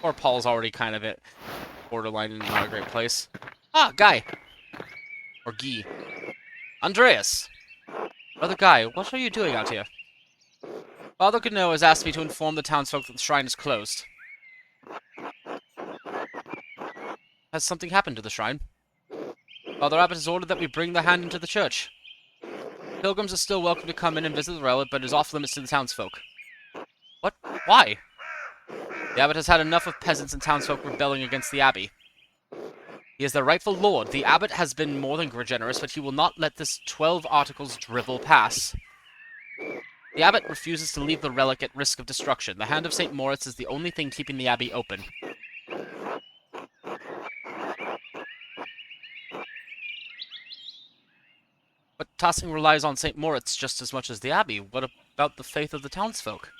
Or Paul's already kind of at borderline and not a great place. Ah, Guy! Or Guy. Andreas! Brother Guy, what are you doing out here? Father Gano has asked me to inform the townsfolk that the shrine is closed. Has something happened to the shrine? Father Abbot has ordered that we bring the hand into the church. Pilgrims are still welcome to come in and visit the relic, but it is off limits to the townsfolk. What? Why? The abbot has had enough of peasants and townsfolk rebelling against the abbey. He is their rightful lord. The abbot has been more than generous, but he will not let this 12 articles drivel pass. The abbot refuses to leave the relic at risk of destruction. The hand of St. Moritz is the only thing keeping the abbey open. But Tassing relies on St. Moritz just as much as the abbey. What about the faith of the townsfolk?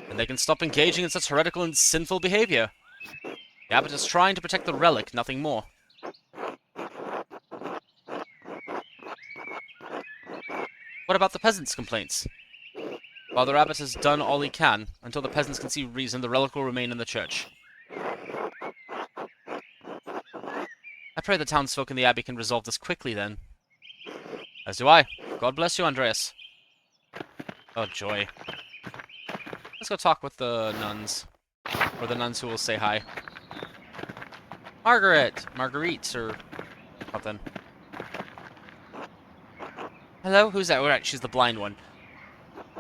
And they can stop engaging in such heretical and sinful behavior. The abbot is trying to protect the relic, nothing more. What about the peasants' complaints? Father Abbot has done all he can. Until the peasants can see reason, the relic will remain in the church. I pray the townsfolk in the abbey can resolve this quickly, then. As do I. God bless you, Andreas. Oh, joy. Let's go talk with the nuns. Or the nuns who will say hi. Marguerite, or something. Hello, who's that? Right, she's the blind one.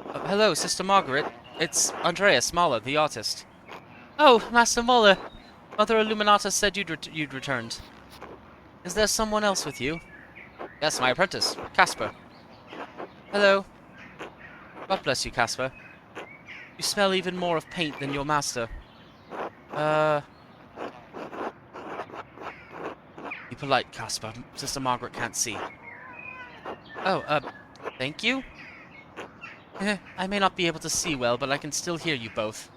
Hello, Sister Margaret. It's Andreas Maler, the artist. Oh, Master Maler. Mother Illuminata said you'd returned. Is there someone else with you? Yes, my apprentice, Casper. Hello. God bless you, Casper. You smell even more of paint than your master. Be polite, Casper. Sister Margaret can't see. Oh, thank you? I may not be able to see well, but I can still hear you both.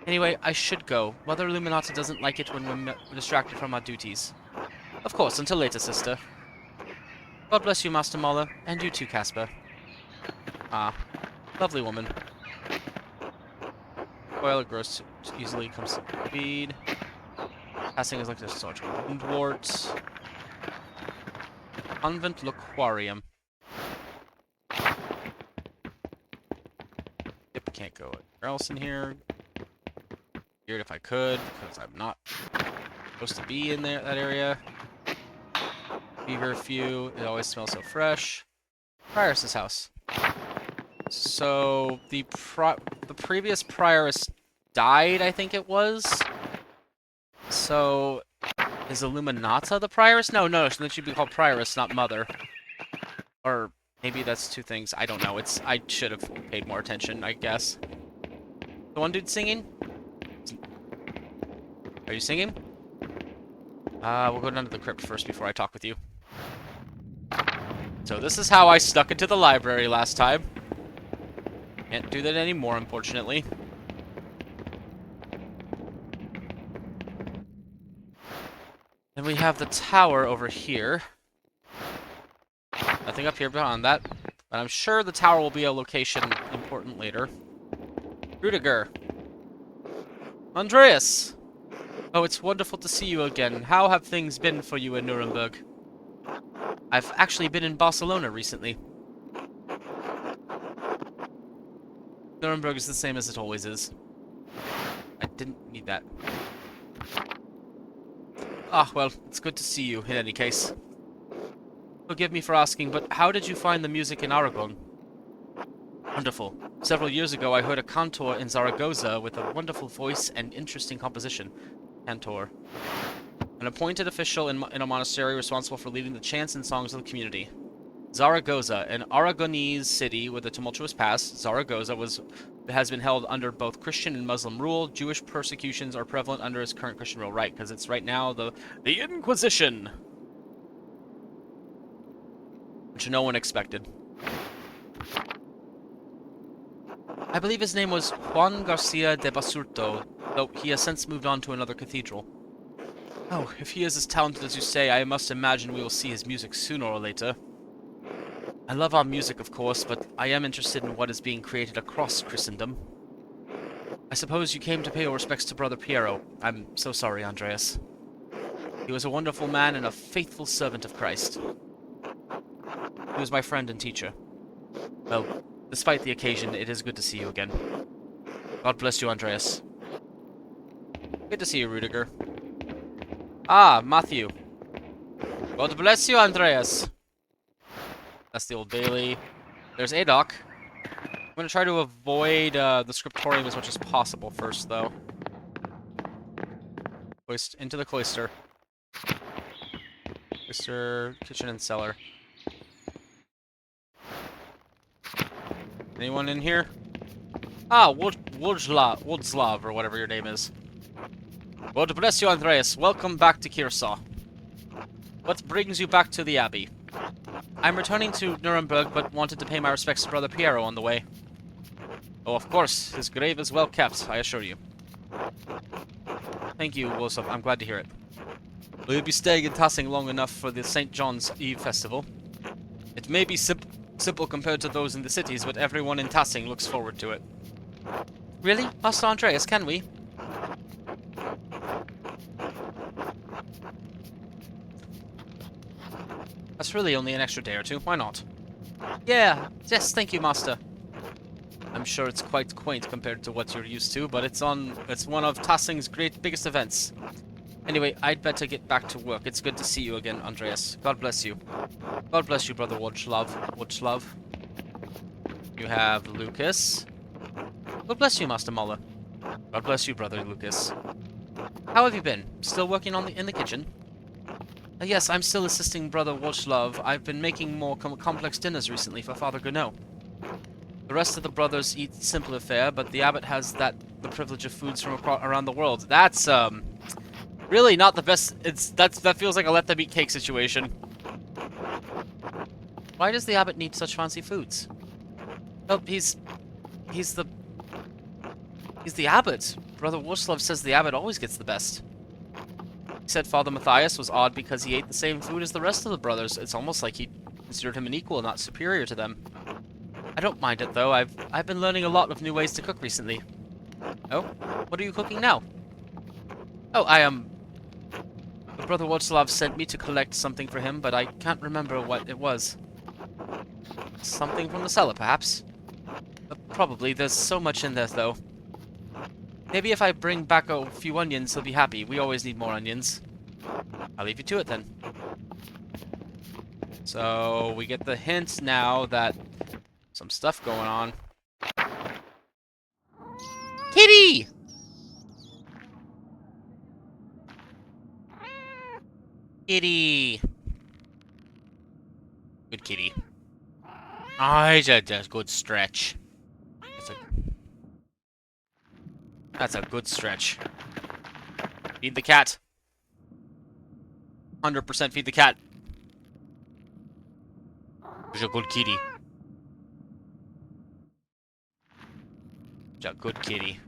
Anyway, I should go. Mother Illuminata doesn't like it when we're distracted from our duties. Of course, until later, sister. God bless you, Master Maler, and you too, Casper. Ah, lovely woman. Oil grows easily, comes to feed. Passing is like a sort of woundwort. Convent Loquarium. Yep, can't go anywhere else in here. Weird if I could, because I'm not supposed to be in there that area. Beaver few. It always smells so fresh. Prioress's house. So the previous prioress died, I think it was. So is Illuminata the prioress? No, that should be called prioress, not mother. Or maybe that's two things. I don't know. I should have paid more attention, I guess. The one dude singing? Are you singing? We'll go down to the crypt first before I talk with you. So this is how I snuck into the library last time. Can't do that anymore, unfortunately. Then we have the tower over here. Nothing up here beyond that. But I'm sure the tower will be a location important later. Rudiger. Andreas! Oh, it's wonderful to see you again. How have things been for you in Nuremberg? I've actually been in Barcelona recently. Nuremberg is the same as it always is. I didn't need that. Ah, well, it's good to see you, in any case. Forgive me for asking, but how did you find the music in Aragon? Wonderful. Several years ago, I heard a cantor in Zaragoza with a wonderful voice and interesting composition. Cantor. An appointed official in a monastery responsible for leading the chants and songs of the community. Zaragoza, an Aragonese city with a tumultuous past, Zaragoza has been held under both Christian and Muslim rule. Jewish persecutions are prevalent under its current Christian rule, right? Because it's right now the Inquisition, which no one expected. I believe his name was Juan Garcia de Basurto, though he has since moved on to another cathedral. Oh, if he is as talented as you say, I must imagine we will see his music sooner or later. I love our music, of course, but I am interested in what is being created across Christendom. I suppose you came to pay your respects to Brother Piero. I'm so sorry, Andreas. He was a wonderful man and a faithful servant of Christ. He was my friend and teacher. Well, despite the occasion, it is good to see you again. God bless you, Andreas. Good to see you, Rudiger. Ah, Matthew. God bless you, Andreas. That's the Old Bailey. There's Adok. I'm going to try to avoid the scriptorium as much as possible first, though. Into the cloister. Cloister, kitchen, and cellar. Anyone in here? Ah, Woodslav, or whatever your name is. God bless you, Andreas. Welcome back to Kiersau. What brings you back to the Abbey? I'm returning to Nuremberg, but wanted to pay my respects to Brother Piero on the way. Oh, of course. His grave is well kept, I assure you. Thank you, Wolsov. I'm glad to hear it. Will you be staying in Tassing long enough for the St. John's Eve festival? It may be simple compared to those in the cities, but everyone in Tassing looks forward to it. Really? Master Andreas, can we? That's really only an extra day or two. Why not? Yeah. Yes, thank you, Master. I'm sure it's quite quaint compared to what you're used to, but it's one of Tassing's biggest events. Anyway, I'd better get back to work. It's good to see you again, Andreas. God bless you. God bless you, Brother Wodslav. You have Lucas. God bless you, Master Maler. God bless you, Brother Lucas. How have you been? Still working in the kitchen? Yes, I'm still assisting Brother Wodslav. I've been making more complex dinners recently for Father Gounod. The rest of the brothers eat simpler fare, but the abbot has the privilege of foods from around the world. That's really not the best. That feels like a let them eat cake situation. Why does the abbot need such fancy foods? Well, he's the abbot. Brother Wodslav says the abbot always gets the best. He said Father Matthias was odd because he ate the same food as the rest of the brothers. It's almost like he considered him an equal, not superior to them. I don't mind it, though. I've been learning a lot of new ways to cook recently. Oh? What are you cooking now? Oh, Brother Wodslav sent me to collect something for him, but I can't remember what it was. Something from the cellar, perhaps? Probably. There's so much in there, though. Maybe if I bring back a few onions, he'll be happy. We always need more onions. I'll leave you to it, then. So, we get the hint now that some stuff going on. Kitty! Kitty! Good kitty. Oh, that's a good stretch. That's a good stretch. Feed the cat. 100% feed the cat. He's a good kitty. He's a good kitty.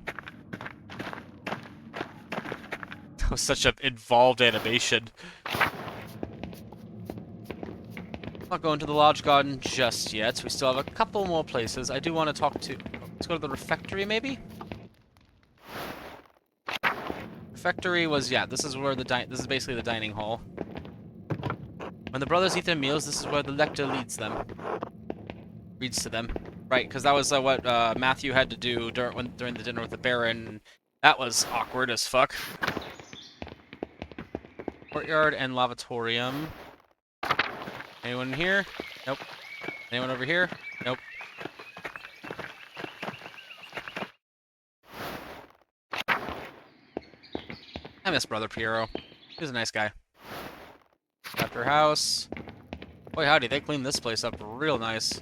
That was such an involved animation. Not going to the lodge garden just yet. We still have a couple more places. I do want to talk to... Let's go to the refectory, maybe? Refectory was... Yeah, this is where this is basically the dining hall. When the brothers eat their meals, this is where the lector leads to them. Right, because that was what Matthew had to do during the dinner with the Baron. That was awkward as fuck. Courtyard and lavatorium. Anyone in here? Nope. Anyone over here? Nope. I miss Brother Piero. He was a nice guy. Chapter house. Boy howdy, they cleaned this place up real nice.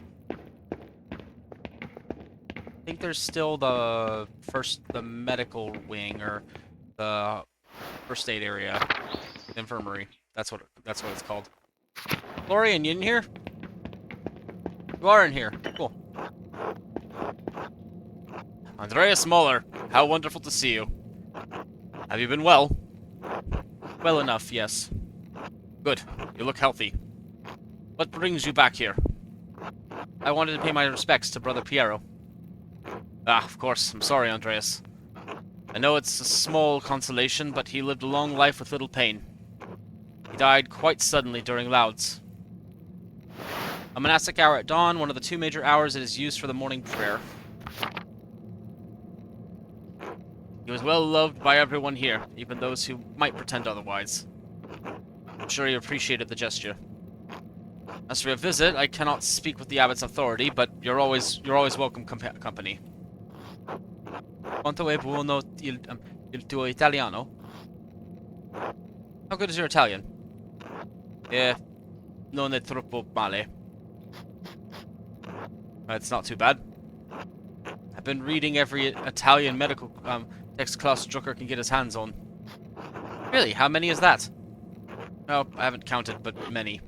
I think there's still the medical wing, or the first aid area. The infirmary. That's what it's called. Florian, you in here? You are in here. Cool. Andreas Maler, how wonderful to see you. Have you been well? Well enough, yes. Good. You look healthy. What brings you back here? I wanted to pay my respects to Brother Piero. Ah, of course. I'm sorry, Andreas. I know it's a small consolation, but he lived a long life with little pain. He died quite suddenly during Louds. A monastic hour at dawn, one of the 2 major hours it is used for the morning prayer. He was well loved by everyone here, even those who might pretend otherwise. I'm sure he appreciated the gesture. As for your visit, I cannot speak with the abbot's authority, but you're always welcome company. Quanto è buono il tuo italiano? How good is your Italian? Non è troppo male. It's not too bad. I've been reading every Italian medical text Klaus Drucker can get his hands on. Really? How many is that? Oh, I haven't counted, but many.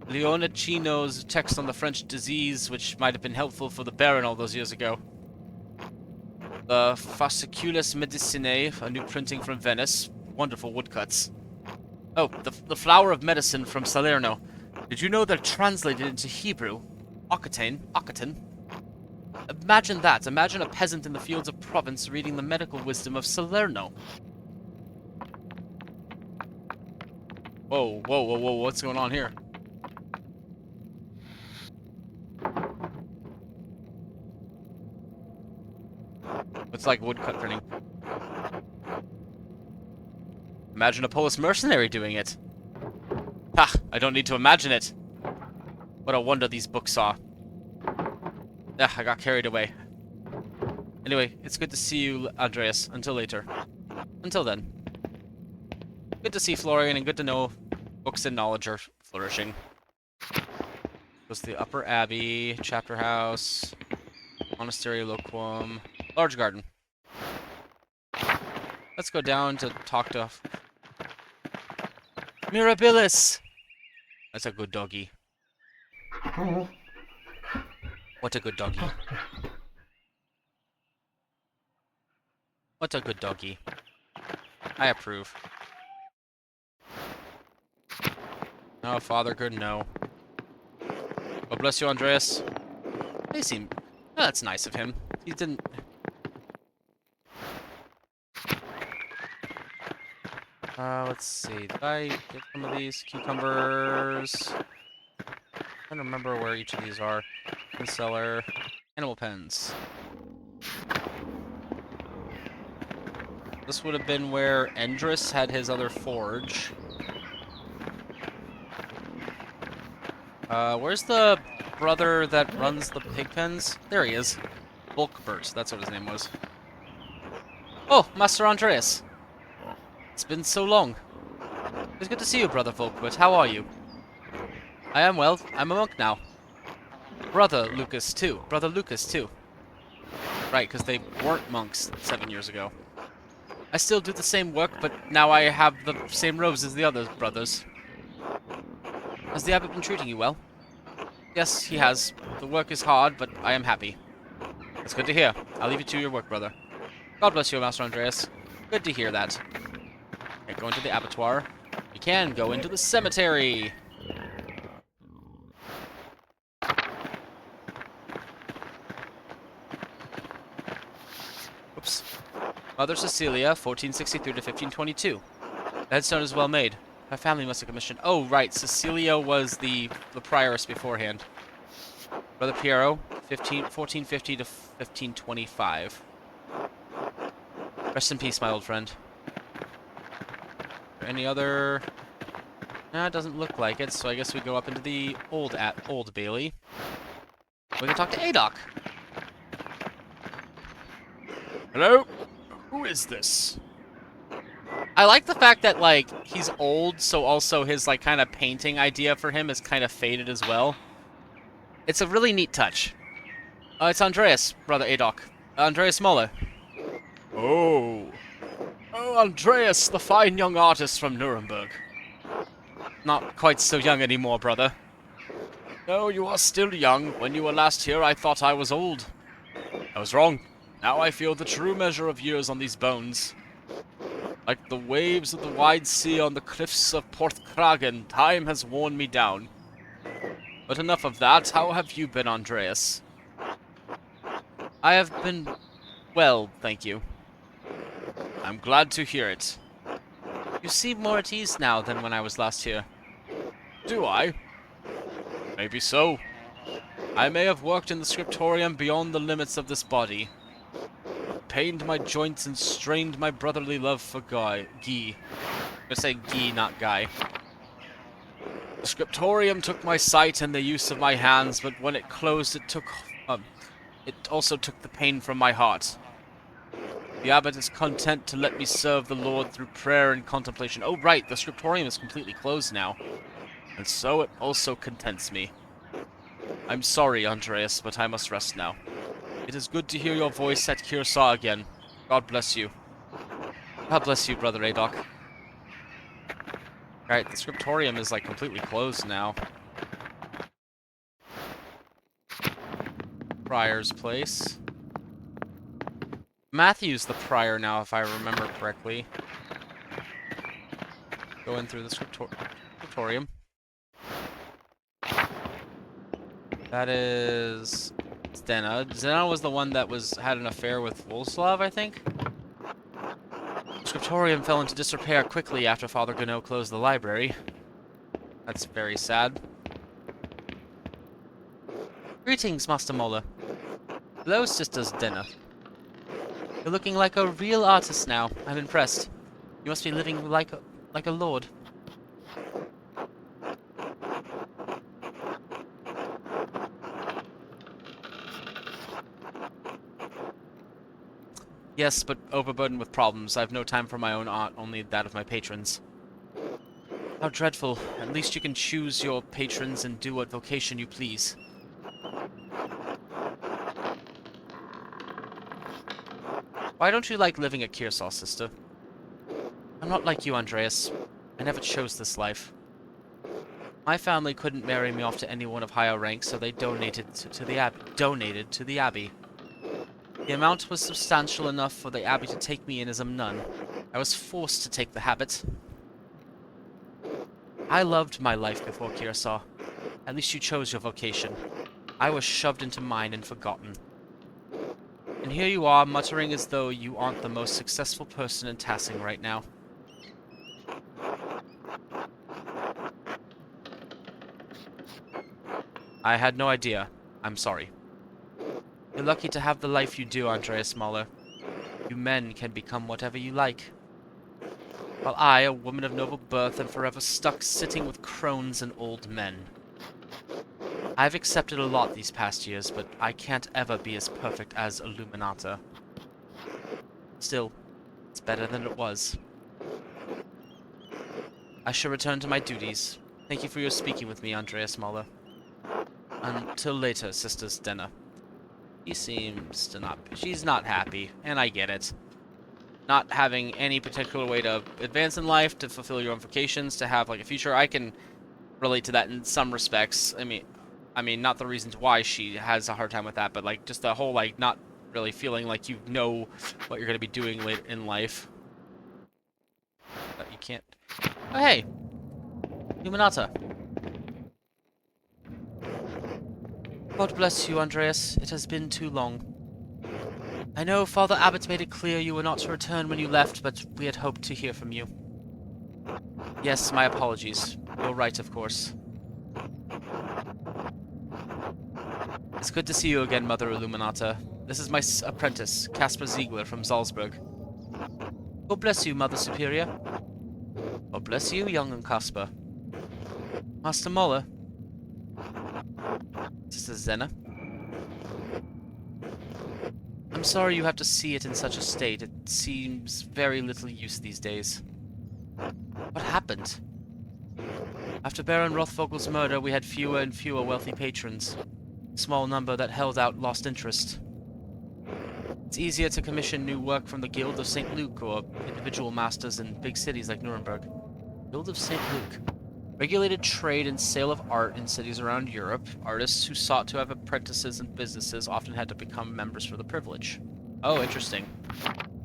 Leonicino's text on the French disease, which might have been helpful for the Baron all those years ago. The Fasciculus Medicinae, a new printing from Venice. Wonderful woodcuts. Oh, the Flower of Medicine from Salerno. Did you know they're translated into Hebrew? Occitan. Imagine that. Imagine a peasant in the fields of Provence reading the medical wisdom of Salerno. Whoa, what's going on here? It's like woodcut printing. Imagine a Polish mercenary doing it. Ha! I don't need to imagine it. What a wonder these books are. I got carried away. Anyway, it's good to see you, Andreas. Until later. Until then. Good to see Florian, and good to know books and knowledge are flourishing. Goes to the Upper Abbey, Chapter House, Monastery, Loquum, Large Garden. Let's go down to talk to Mirabilis! That's a good doggy. What a good doggy. What a good doggy. I approve. No, Father, good no. God bless you, Andreas. They seem... Oh, that's nice of him. He didn't... let's see. Did I get some of these cucumbers? I'm trying to remember where each of these are. Pen cellar. Animal pens. This would have been where Andreas had his other forge. Where's the brother that runs the pig pens? There he is. Volkbert, that's what his name was. Oh, Master Andreas. It's been so long. It's good to see you, Brother Volkbert. How are you? I am well. I'm a monk now. Brother Lucas, too. Right, because they weren't monks 7 years ago. I still do the same work, but now I have the same robes as the other brothers. Has the abbot been treating you well? Yes, he has. The work is hard, but I am happy. It's good to hear. I'll leave you to your work, brother. God bless you, Master Andreas. Good to hear that. Okay, go into the abattoir. We can go into the cemetery. Oops. Mother Cecilia, 1463 to 1522. The headstone is well made. Her family must have commissioned... Oh, right. Cecilia was the prioress beforehand. Brother Piero, 1450 to 1525. Rest in peace, my old friend. Any other... Nah, it doesn't look like it, so I guess we go up into the Old Bailey. We can talk to Adok. Hello? Who is this? I like the fact that, like, he's old, so also his, like, kind of painting idea for him is kind of faded as well. It's a really neat touch. It's Andreas, Brother Adok. Andreas Maler. Oh, Andreas, the fine young artist from Nuremberg. Not quite so young anymore, brother. No, you are still young. When you were last here, I thought I was old. I was wrong. Now I feel the true measure of years on these bones. Like the waves of the wide sea on the cliffs of Porthkragen, time has worn me down. But enough of that. How have you been, Andreas? I have been well, thank you. I'm glad to hear it. You seem more at ease now than when I was last here. Do I? Maybe so. I may have worked in the scriptorium beyond the limits of this body. Pained my joints and strained my brotherly love for Guy. I'm gonna say Guy, not Guy. The scriptorium took my sight and the use of my hands, but when it closed, it also took the pain from my heart. The abbot is content to let me serve the Lord through prayer and contemplation. Oh, right, the scriptorium is completely closed now. And so it also contents me. I'm sorry, Andreas, but I must rest now. It is good to hear your voice at Kiersau again. God bless you. God bless you, Brother Adok. Alright, the scriptorium is, like, completely closed now. Prior's place. Matthew's the prior now, if I remember correctly. Going through the scriptorium. That is Stena. Stena was the one that had an affair with Volslav, I think. The scriptorium fell into disrepair quickly after Father Gonneau closed the library. That's very sad. Greetings, Master Maler. Hello, Sister Stena. You're looking like a real artist now. I'm impressed. You must be living like a lord. Yes, but overburdened with problems. I have no time for my own art, only that of my patrons. How dreadful. At least you can choose your patrons and do what vocation you please. Why don't you like living at Kiersau, sister? I'm not like you, Andreas. I never chose this life. My family couldn't marry me off to anyone of higher rank, so they donated to the abbey. The amount was substantial enough for the abbey to take me in as a nun. I was forced to take the habit. I loved my life before Kiersau. At least you chose your vocation. I was shoved into mine and forgotten. And here you are, muttering as though you aren't the most successful person in Tassing right now. I had no idea. I'm sorry. You're lucky to have the life you do, Andreas Maler. You men can become whatever you like. While I, a woman of noble birth, am forever stuck sitting with crones and old men. I've accepted a lot these past years, but I can't ever be as perfect as Illuminata. Still, it's better than it was. I shall return to my duties. Thank you for your speaking with me, Andreas Maler. Until later, Sister Stena. She seems to not... She's not happy, and I get it. Not having any particular way to advance in life, to fulfill your own vocations, to have, like, a future, I can relate to that in some respects. I mean, not the reasons why she has a hard time with that, but, like, just the whole, like, not really feeling like you know what you're going to be doing late in life. But you can't... Oh, hey! Illuminata. God bless you, Andreas. It has been too long. I know Father Abbot made it clear you were not to return when you left, but we had hoped to hear from you. Yes, my apologies. You're right, of course. It's good to see you again, Mother Illuminata. This is my apprentice, Caspar Ziegler from Salzburg. God bless you, Mother Superior. God bless you, young Caspar. Master Maler. Sister Zena. I'm sorry you have to see it in such a state. It seems very little use these days. What happened? After Baron Rothvogel's murder, we had fewer and fewer wealthy patrons. A small number that held out lost interest. It's easier to commission new work from the Guild of St. Luke or individual masters in big cities like Nuremberg. Guild of St. Luke. Regulated trade and sale of art in cities around Europe. Artists who sought to have apprentices and businesses often had to become members for the privilege. Oh, interesting.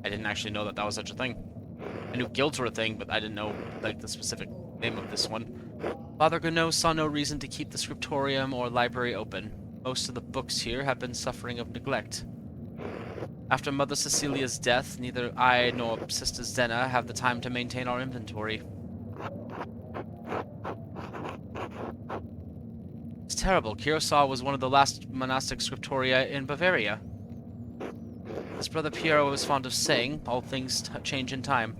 I didn't actually know that that was such a thing. I knew guilds were a thing, but I didn't know, like, the specific name of this one. Father Gonneau saw no reason to keep the scriptorium or library open. Most of the books here have been suffering of neglect. After Mother Cecilia's death, neither I nor Sister Zena have the time to maintain our inventory. It's terrible. Kiersau was one of the last monastic scriptoria in Bavaria. As Brother Piero was fond of saying, all things change in time.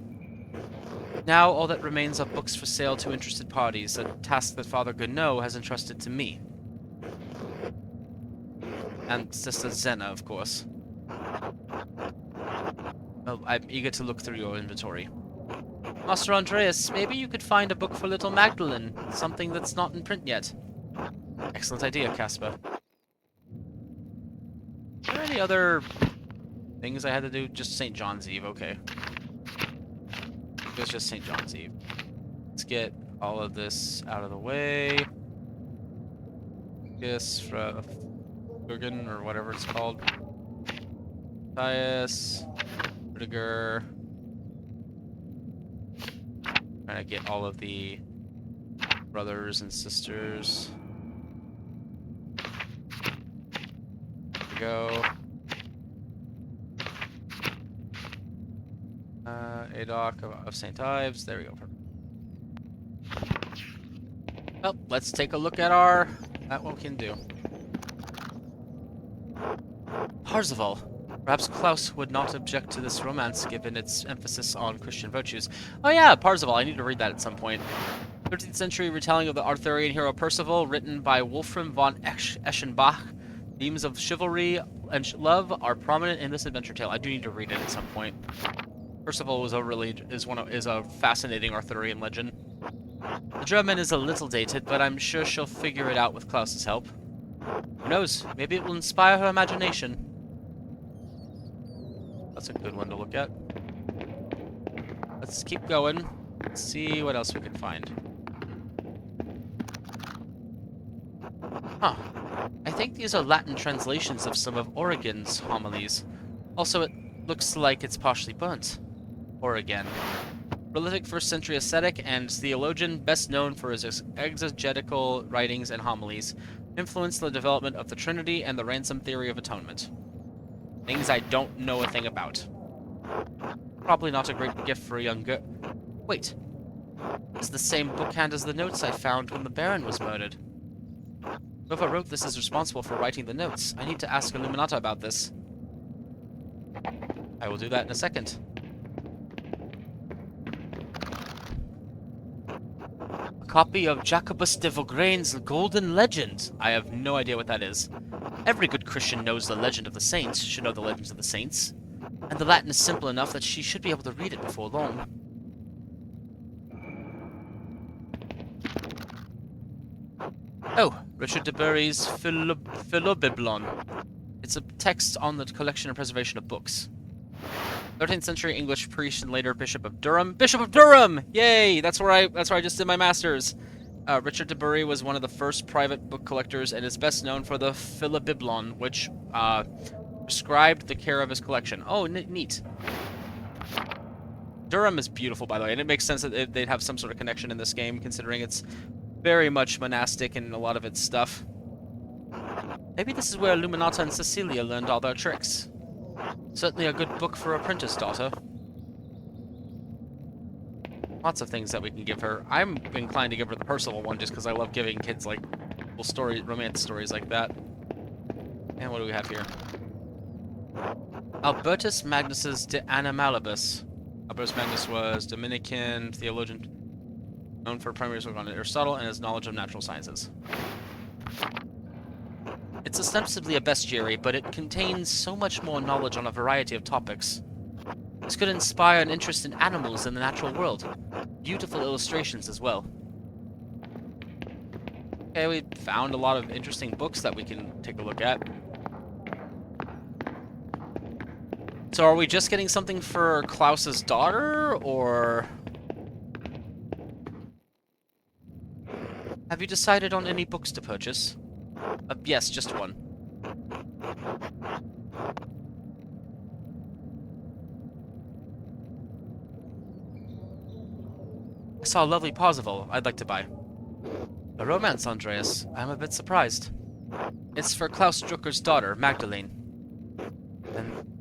Now all that remains are books for sale to interested parties, a task that Father Gounod has entrusted to me. And Sister Zena, of course. Well, I'm eager to look through your inventory. Master Andreas, maybe you could find a book for little Magdalene, something that's not in print yet. Excellent idea, Caspar. Are there any other things I had to do? Just St. John's Eve, okay. It was just St. John's Eve. Let's get all of this out of the way. This from Jürgen, or whatever it's called. Matthias, Rudiger. Trying to get all of the brothers and sisters. There we go. Adoc of St. Ives. There we go. Well, let's take a look at what we can do. Parzival. Perhaps Klaus would not object to this romance given its emphasis on Christian virtues. Oh yeah, Parzival. I need to read that at some point. 13th century retelling of the Arthurian hero Percival, written by Wolfram von Eschenbach. Themes of chivalry and love are prominent in this adventure tale. I do need to read it at some point. Percival was is a fascinating Arthurian legend. The German is a little dated, but I'm sure she'll figure it out with Klaus's help. Who knows? Maybe it will inspire her imagination. That's a good one to look at. Let's keep going. Let's see what else we can find. Huh. I think these are Latin translations of some of Origen's homilies. Also, it looks like it's partially burnt. Origen. Prolific 1st century ascetic and theologian, best known for his exegetical writings and homilies, influenced the development of the Trinity and the ransom theory of atonement. Things I don't know a thing about. Probably not a great gift for a young girl. Wait. This is the same bookhand as the notes I found when the Baron was murdered. Whoever wrote this is responsible for writing the notes. I need to ask Illuminata about this. I will do that in a second. A copy of Jacobus de Vaugraine's Golden Legend. I have no idea what that is. Every good Christian knows the legend of the saints, should know the legends of the saints. And the Latin is simple enough that she should be able to read it before long. Oh, Richard de Bury's Philobiblon. It's a text on the collection and preservation of books. 13th century English priest and later Bishop of Durham. Bishop of Durham! Yay! That's where I just did my master's. Richard de Bury was one of the first private book collectors and is best known for the Philobiblon, which prescribed the care of his collection. Oh, neat. Durham is beautiful, by the way, and it makes sense that they'd have some sort of connection in this game, considering it's very much monastic in a lot of its stuff. Maybe this is where Illuminata and Cecilia learned all their tricks. Certainly a good book for a apprentice daughter. Lots of things that we can give her. I'm inclined to give her the Percival one just because I love giving kids like little romance stories like that. And what do we have here? Albertus Magnus's De Animalibus. Albertus Magnus was Dominican theologian known for primary work on Aristotle and his knowledge of natural sciences. It's ostensibly a bestiary, but it contains so much more knowledge on a variety of topics. This could inspire an interest in animals in the natural world. Beautiful illustrations as well. Okay, we found a lot of interesting books that we can take a look at. So are we just getting something for Klaus's daughter, or... Have you decided on any books to purchase? Yes, just one. I saw a lovely Parzival I'd like to buy. A romance, Andreas. I'm a bit surprised. It's for Klaus Drucker's daughter, Magdalene.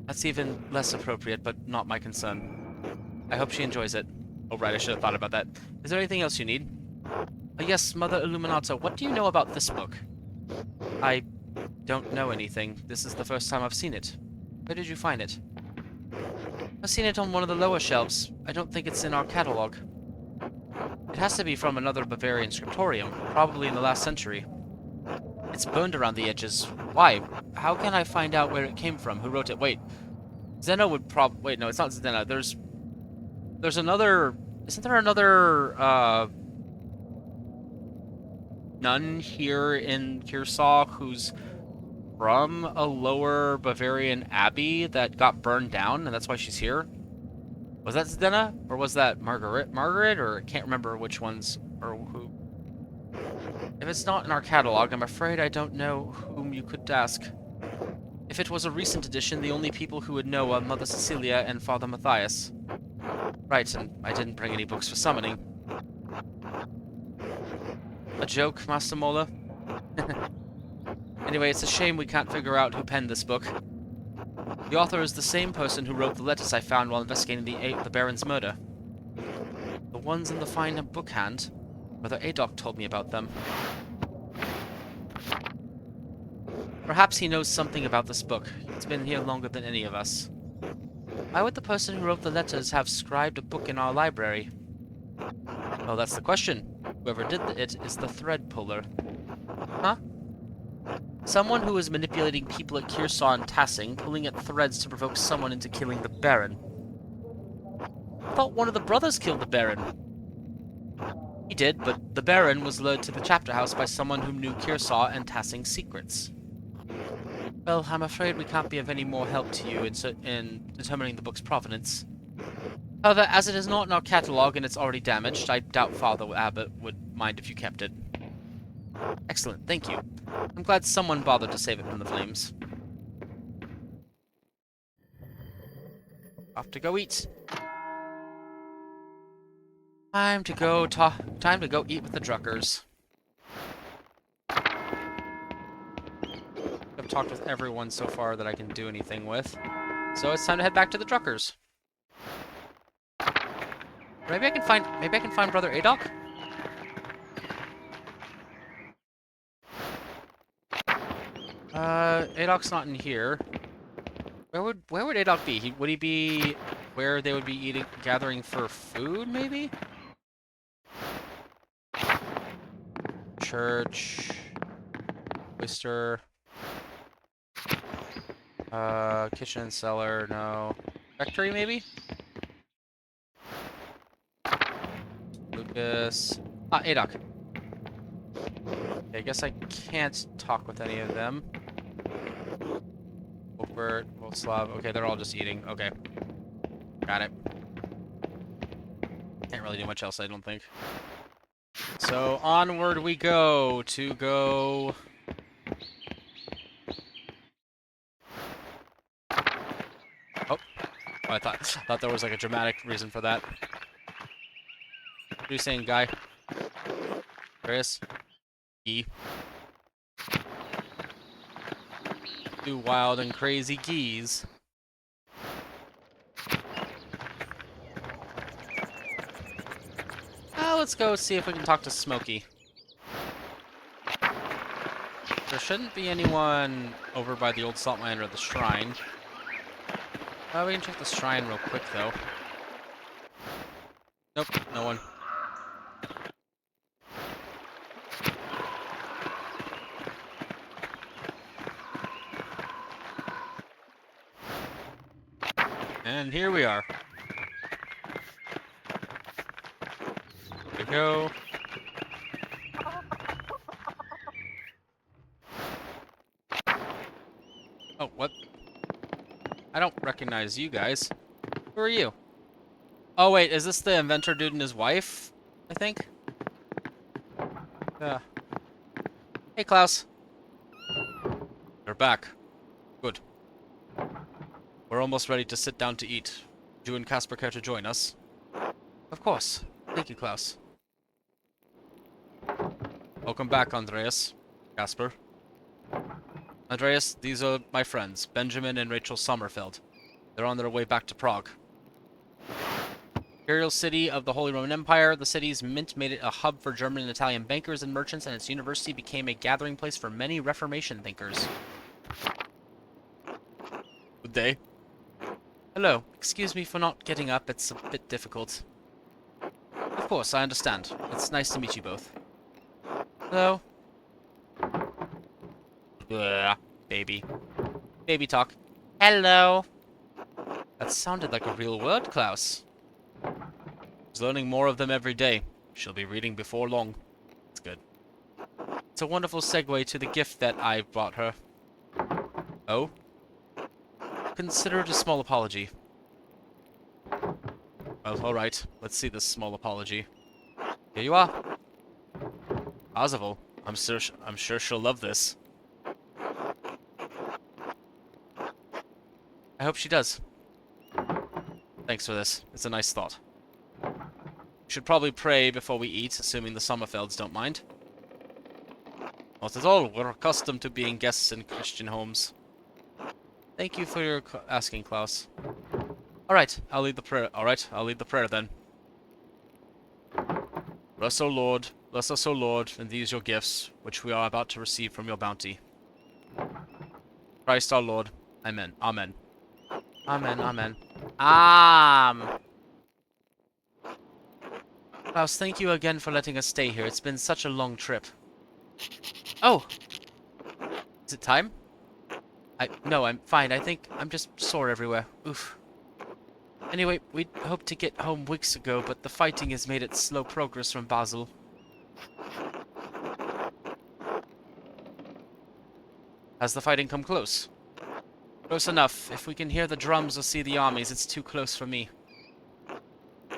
That's even less appropriate, but not my concern. I hope she enjoys it. Oh, right, I should have thought about that. Is there anything else you need? Yes, Mother Illuminata, what do you know about this book? I don't know anything. This is the first time I've seen it. Where did you find it? I've seen it on one of the lower shelves. I don't think it's in our catalog. It has to be from another Bavarian scriptorium, probably in the last century. It's burned around the edges. Why? How can I find out where it came from? Who wrote it? Wait. Zeno would wait, no, it's not Zeno. There's another... Isn't there another, nun here in Kiersau who's from a lower Bavarian abbey that got burned down, and that's why she's here? Was that Zdena? Or was that Margaret? Margaret? Or I can't remember which ones, or who. If it's not in our catalog, I'm afraid I don't know whom you could ask. If it was a recent edition, the only people who would know are Mother Cecilia and Father Matthias. Right, and I didn't bring any books for summoning. A joke, Master Mola? Anyway, it's a shame we can't figure out who penned this book. The author is the same person who wrote the letters I found while investigating the Baron's murder. The ones in the fine book hand. Brother Adolf told me about them. Perhaps he knows something about this book. He's been here longer than any of us. Why would the person who wrote the letters have scribed a book in our library? Well, that's the question. Whoever did it is the thread puller. Huh? Someone who is manipulating people at Kiersau and Tassing, pulling at threads to provoke someone into killing the Baron. I thought one of the brothers killed the Baron. He did, but the Baron was lured to the chapter house by someone who knew Kiersau and Tassing's secrets. Well, I'm afraid we can't be of any more help to you in determining the book's provenance. However, as it is not in our catalogue and it's already damaged, I doubt Father Abbot would mind if you kept it. Excellent, thank you. I'm glad someone bothered to save it from the flames. Off to go eat. Time to go eat with the Druckers. I've talked with everyone so far that I can do anything with. So it's time to head back to the Druckers. Maybe I can find Brother Adolf? Adolf's not in here. Where would Adolf be? Would he be where they would be gathering for food, maybe? Church. Oyster. Kitchen and cellar, no. Rectory, maybe? Lucas. Ah, Adolf. Okay, I guess I can't talk with any of them. Wolfbert, Wolfslav. Okay, they're all just eating. Okay. Got it. Can't really do much else, I don't think. So, onward we go to go... Oh. I thought there was like a dramatic reason for that. What are you saying, guy? Chris? E. Do wild and crazy geese. Let's go see if we can talk to Smokey. There shouldn't be anyone over by the old salt mine or the shrine. We can check the shrine real quick, though. Nope, no one. And here we are. There we go. Oh, what? I don't recognize you guys. Who are you? Oh, wait, is this the inventor dude and his wife? I think? Yeah. Hey, Klaus. You're back. Good. We're almost ready to sit down to eat. Do you and Casper care to join us? Of course. Thank you, Klaus. Welcome back, Andreas. Casper. Andreas, these are my friends, Benjamin and Rachel Sommerfeld. They're on their way back to Prague. Imperial city of the Holy Roman Empire, the city's mint made it a hub for German and Italian bankers and merchants, and its university became a gathering place for many Reformation thinkers. Good day. Hello. Excuse me for not getting up. It's a bit difficult. Of course, I understand. It's nice to meet you both. Hello. Blah, baby. Baby talk. Hello. That sounded like a real word, Klaus. She's learning more of them every day. She'll be reading before long. It's good. It's a wonderful segue to the gift that I brought her. Oh? Consider it a small apology. Well, alright. Let's see this small apology. Here you are. Ozaval. I'm sure she'll love this. I hope she does. Thanks for this. It's a nice thought. We should probably pray before we eat, assuming the Sommerfelds don't mind. Not at all. We're accustomed to being guests in Christian homes. Thank you for your asking, Klaus. Alright, I'll lead the prayer. Alright, I'll lead the prayer then. Bless, O Lord, bless us, O Lord, and these your gifts, which we are about to receive from your bounty. Christ our Lord. Amen. Amen. Amen. Amen. Klaus, thank you again for letting us stay here. It's been such a long trip. Oh! Is it time? No, I'm fine. I think I'm just sore everywhere. Oof. Anyway, we'd hoped to get home weeks ago, but the fighting has made it slow progress from Basel. Has the fighting come close? Close enough. If we can hear the drums or see the armies, it's too close for me.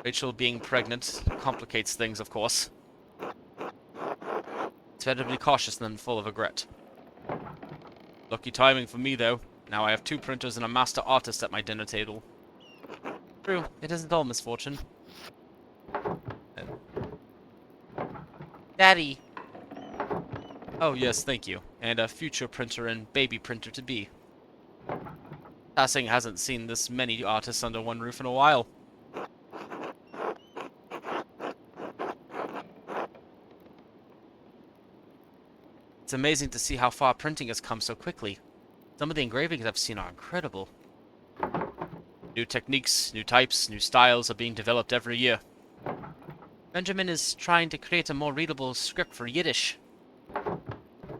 Rachel being pregnant complicates things, of course. It's better to be cautious than full of regret. Lucky timing for me, though. Now I have 2 printers and a master artist at my dinner table. True, it isn't all misfortune. Daddy! Oh, yes, thank you. And a future printer and baby printer to be. Tassing hasn't seen this many artists under one roof in a while. It's amazing to see how far printing has come so quickly. Some of the engravings I've seen are incredible. New techniques, new types, new styles are being developed every year. Benjamin is trying to create a more readable script for Yiddish.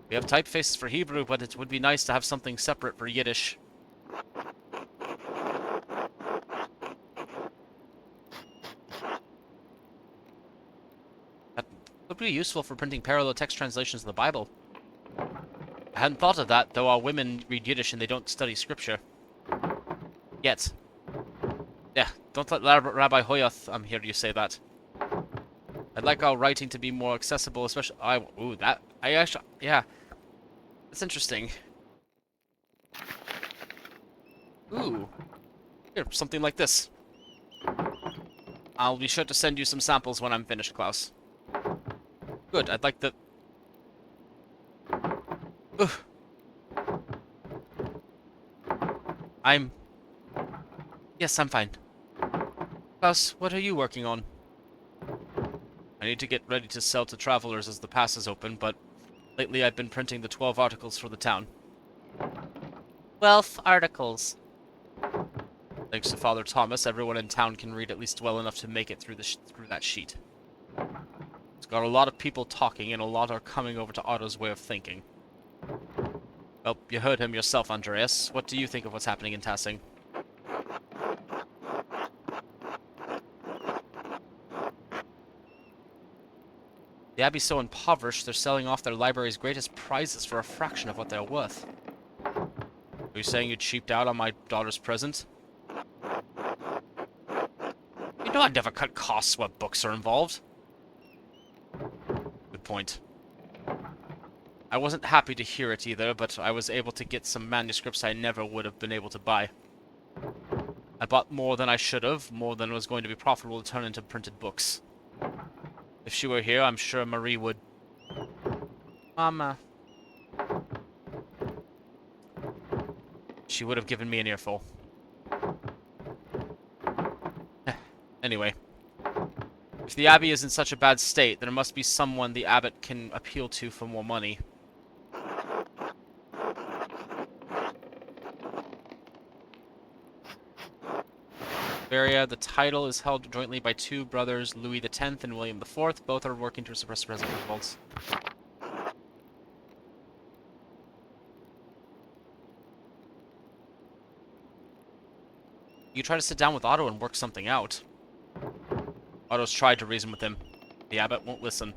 We have typefaces for Hebrew, but it would be nice to have something separate for Yiddish. That would be useful for printing parallel text translations of the Bible. I hadn't thought of that, though our women read Yiddish and they don't study scripture. Yet. Yeah, don't let Rabbi Hoyath hear you say that. I'd like our writing to be more accessible, especially... yeah. That's interesting. Ooh. Here, something like this. I'll be sure to send you some samples when I'm finished, Klaus. Good, I'd like the... Ugh. Yes, I'm fine. Klaus, what are you working on? I need to get ready to sell to travelers as the passes open, but lately I've been printing the 12 articles for the town. 12 articles. Thanks to Father Thomas, everyone in town can read at least well enough to make it through that sheet. It's got a lot of people talking, and a lot are coming over to Otto's way of thinking. Well, you heard him yourself, Andreas. What do you think of what's happening in Tassing? The Abbey's so impoverished, they're selling off their library's greatest prizes for a fraction of what they're worth. Are you saying you cheaped out on my daughter's present? You know I'd never cut costs where books are involved. Good point. I wasn't happy to hear it either, but I was able to get some manuscripts I never would have been able to buy. I bought more than I should have, more than was going to be profitable to turn into printed books. If she were here, I'm sure Marie would... Mama. She would have given me an earful. Anyway. If the Abbey is in such a bad state, there must be someone the Abbot can appeal to for more money. Bavaria, the title is held jointly by two brothers, Louis X and William IV. Both are working to suppress present revolts. You try to sit down with Otto and work something out. Otto's tried to reason with him. The Abbot won't listen. Do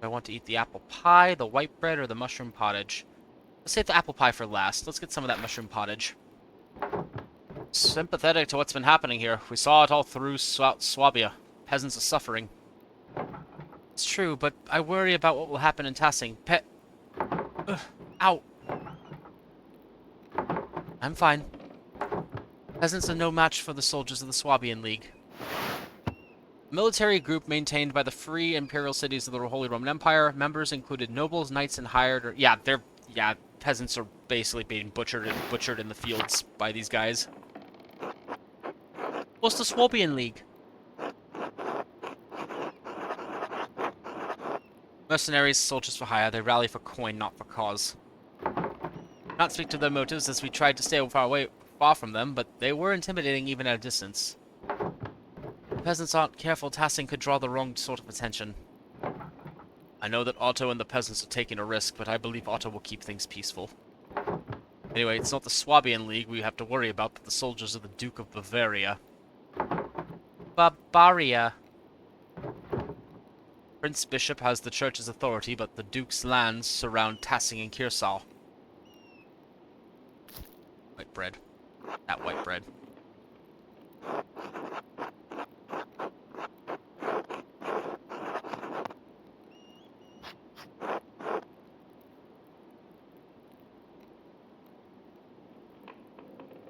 I want to eat the apple pie, the white bread, or the mushroom pottage? Let's save the apple pie for last. Let's get some of that mushroom pottage. Sympathetic to what's been happening here. We saw it all through Swabia. Peasants are suffering. It's true, but I worry about what will happen in Tassing. Ow. I'm fine. Peasants are no match for the soldiers of the Swabian League. A military group maintained by the free imperial cities of the Holy Roman Empire. Members included nobles, knights, and hired... peasants are basically being butchered in the fields by these guys. What's the Swabian League? Mercenaries, soldiers for hire. They rally for coin, not for cause. Not speak to their motives, as we tried to stay far from them, but they were intimidating even at a distance. If peasants aren't careful, Tassing could draw the wrong sort of attention. I know that Otto and the peasants are taking a risk, but I believe Otto will keep things peaceful. Anyway, it's not the Swabian League we have to worry about, but the soldiers of the Duke of Bavaria. Bavaria. Prince Bishop has the church's authority, but the Duke's lands surround Tassing and Kiersau. White bread. That white bread.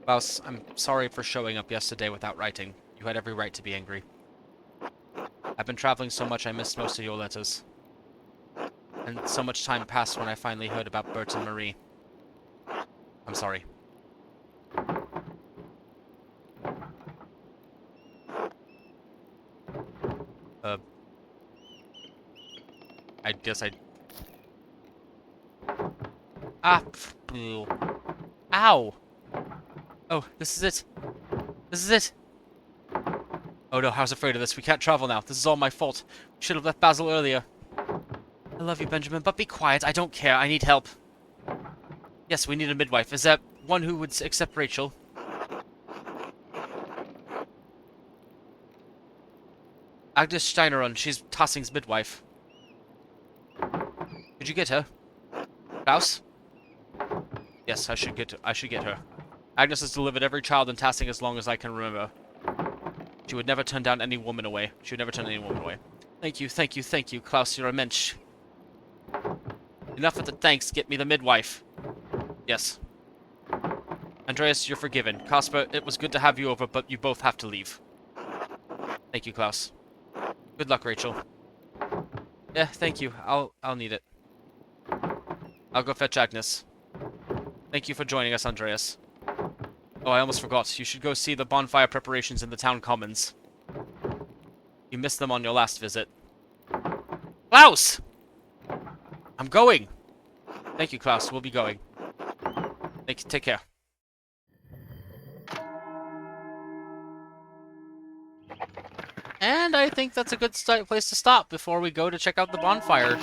Klaus, I'm sorry for showing up yesterday without writing. You had every right to be angry. I've been traveling so much I missed most of your letters. And so much time passed when I finally heard about Bert and Marie. I'm sorry. I guess I... Ah! Ow! Oh, this is it. This is it. Oh no, I was afraid of this. We can't travel now. This is all my fault. We should have left Basil earlier. I love you, Benjamin, but be quiet. I don't care. I need help. Yes, we need a midwife. Is there one who would accept Rachel? Agnes Steinerun. She's Tassing's midwife. Did you get her? Klaus? Yes, I should get her. Agnes has delivered every child in Tassing as long as I can remember. She would never turn any woman away. Thank you, Klaus, you're a mensch. Enough of the thanks, get me the midwife. Yes. Andreas, you're forgiven. Kasper, it was good to have you over, but you both have to leave. Thank you, Klaus. Good luck, Rachel. Yeah, thank you. I'll need it. I'll go fetch Agnes. Thank you for joining us, Andreas. Oh, I almost forgot. You should go see the bonfire preparations in the town commons. You missed them on your last visit. Klaus! I'm going! Thank you, Klaus. We'll be going. Take care. And I think that's a good place to stop before we go to check out the bonfire.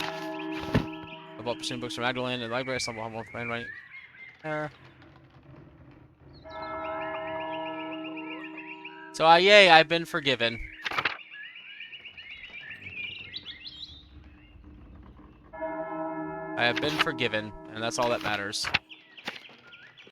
About pursuing books from Magdalene and the library. Some will have right there. So, yay, I've been forgiven. I have been forgiven, and that's all that matters.